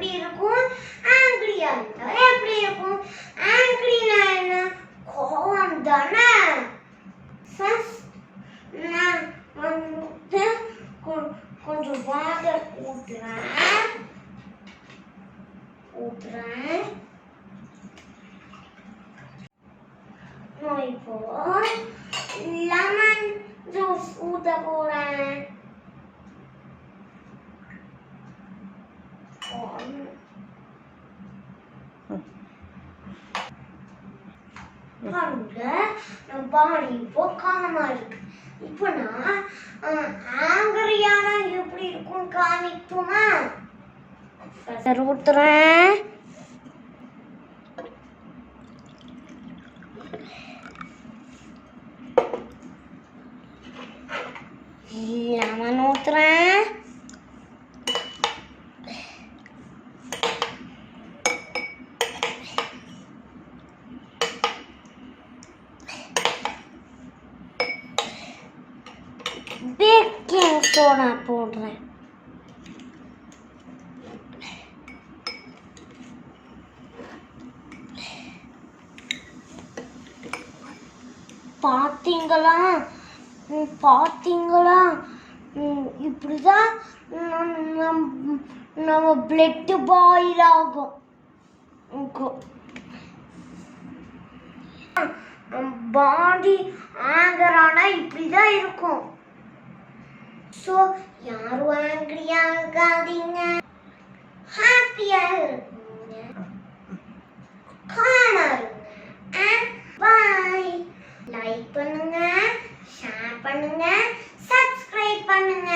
எப்படி இருக்கும்? ஆங்கிரியா இருந்தா எப்படி இருக்கும்? ஆங்கிரினா என்ன? கோவம் தானே. நான் வந்து கொஞ்சம் வாட்டர் ஊத்துறேன். நான் இப்போ லெமன் ஜூஸ் ஊத்த போறேன். பாருங்க, நம்ம பாடி இப்போ காமா இருக்கு. இப்போ நான் ஆங்கிரியானா எப்படி இருக்கும் காமிக்குமா? ஊத்துறேன். லெமன் ஊத்துறேன். பேக்கிங் சோடா போடுறேன். பாத்தீங்களா இப்படிதான் நம்ம பிளட் பாயில் ஆகும். பாடி ஆங்கரானா இப்படிதான் இருக்கும். ஸோ யாரும் ஆங்கிரியா ஆகாதீங்க, ஹாப்பியா இருங்க, காமா இருங்க. பாய். லைக் பண்ணுங்க, ஷேர் பண்ணுங்க, சப்ஸ்கிரைப் பண்ணுங்க.